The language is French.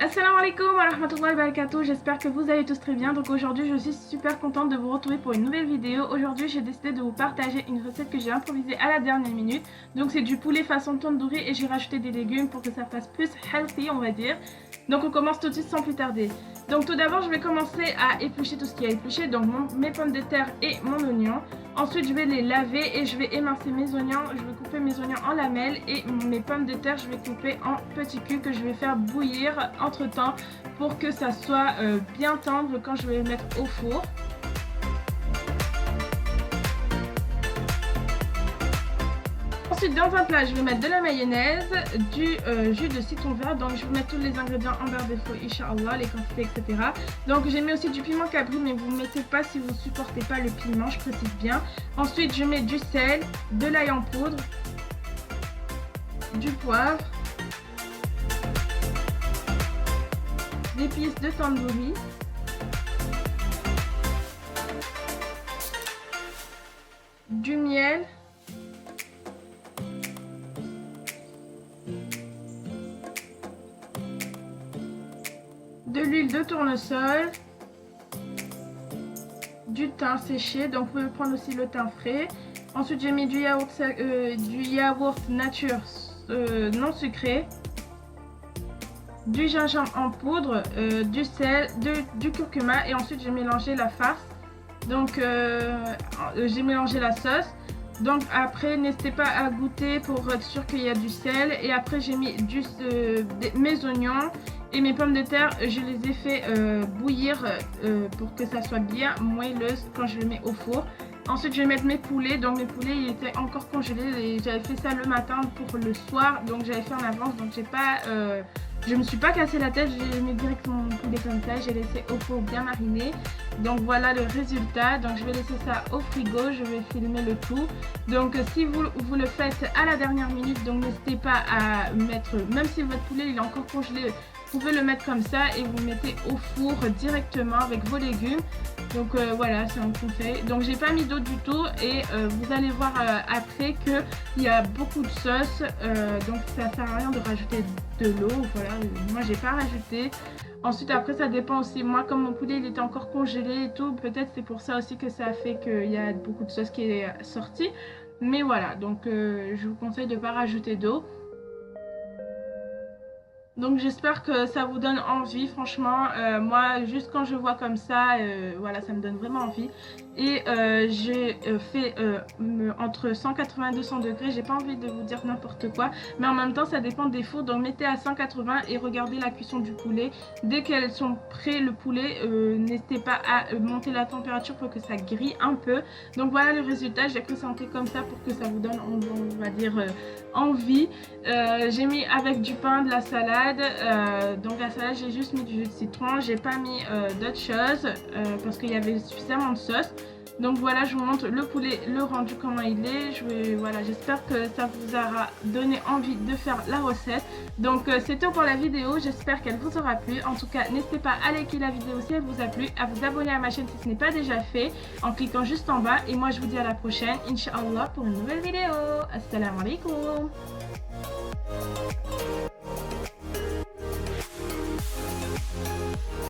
Assalamu alaikum wa rahmatullahi wa barakatuh, j'espère que vous allez tous très bien. Donc aujourd'hui je suis super contente de vous retrouver pour une nouvelle vidéo. Aujourd'hui j'ai décidé de vous partager une recette que j'ai improvisée à la dernière minute. Donc c'est du poulet façon tandoori et j'ai rajouté des légumes pour que ça fasse plus healthy on va dire. Donc on commence tout de suite sans plus tarder. Donc tout d'abord je vais commencer à éplucher tout ce qui est à éplucher, donc mes pommes de terre et mon oignon. Ensuite je vais les laver et je vais émincer mes oignons, je vais couper mes oignons en lamelles et mes pommes de terre je vais couper en petits cubes que je vais faire bouillir entre temps pour que ça soit bien tendre quand je vais les mettre au four. Ensuite dans un plat je vais mettre de la mayonnaise, du jus de citron vert, donc je vais mettre tous les ingrédients en barre de feu, Inch'Allah, les quantités etc. Donc j'ai mis aussi du piment cabri mais vous ne mettez pas si vous ne supportez pas le piment, je précise bien. Ensuite je mets du sel, de l'ail en poudre, du poivre, d'épices de tandoori, du miel, de l'huile de tournesol, du thym séché, donc vous pouvez prendre aussi le thym frais. Ensuite j'ai mis du yaourt nature non sucré, du gingembre en poudre, du sel, du curcuma et ensuite j'ai mélangé la farce. Donc j'ai mélangé la sauce. Donc après n'hésitez pas à goûter pour être sûr qu'il y a du sel. Et après j'ai mis mes oignons et mes pommes de terre, je les ai fait bouillir pour que ça soit bien moelleuse quand je les mets au four. Ensuite je vais mettre mes poulets, donc mes poulets ils étaient encore congelés et j'avais fait ça le matin pour le soir, donc j'avais fait en avance, donc je me suis pas cassé la tête, j'ai mis directement mon poulet comme ça, j'ai laissé au four bien mariner. Donc voilà le résultat, donc je vais laisser ça au frigo, je vais filmer le tout. Donc si vous le faites à la dernière minute, donc n'hésitez pas à mettre, même si votre poulet il est encore congelé, vous pouvez le mettre comme ça et vous le mettez au four directement avec vos légumes. Donc voilà, c'est un conseil. Donc j'ai pas mis d'eau du tout et vous allez voir après qu'il y a beaucoup de sauce, donc ça sert à rien de rajouter de l'eau. Voilà, moi j'ai pas rajouté. Ensuite après ça dépend aussi, moi comme mon poulet il était encore congelé et tout, peut-être c'est pour ça aussi que ça a fait qu'il y a beaucoup de sauce qui est sortie. Mais voilà, donc je vous conseille de ne pas rajouter d'eau. Donc j'espère que ça vous donne envie, franchement, moi juste quand je vois comme ça, voilà, ça me donne vraiment envie. Et j'ai fait entre 180 et 200 degrés, j'ai pas envie de vous dire n'importe quoi, mais en même temps ça dépend des fours, donc mettez à 180 et regardez la cuisson du poulet. Dès qu'elles sont prêtes le poulet, n'hésitez pas à monter la température pour que ça grille un peu. Donc voilà le résultat, j'ai présenté comme ça pour que ça vous donne, on va dire, envie. J'ai mis avec du pain, de la salade. Donc la salade j'ai juste mis du jus de citron, j'ai pas mis d'autres choses parce qu'il y avait suffisamment de sauce. Donc voilà, je vous montre le poulet, le rendu comment il est. Voilà, j'espère que ça vous aura donné envie de faire la recette. Donc c'est tout pour la vidéo, j'espère qu'elle vous aura plu. En tout cas n'hésitez pas à liker la vidéo si elle vous a plu, à vous abonner à ma chaîne si ce n'est pas déjà fait en cliquant juste en bas. Et moi je vous dis à la prochaine, Inch'Allah, pour une nouvelle vidéo. Assalamu alaikum.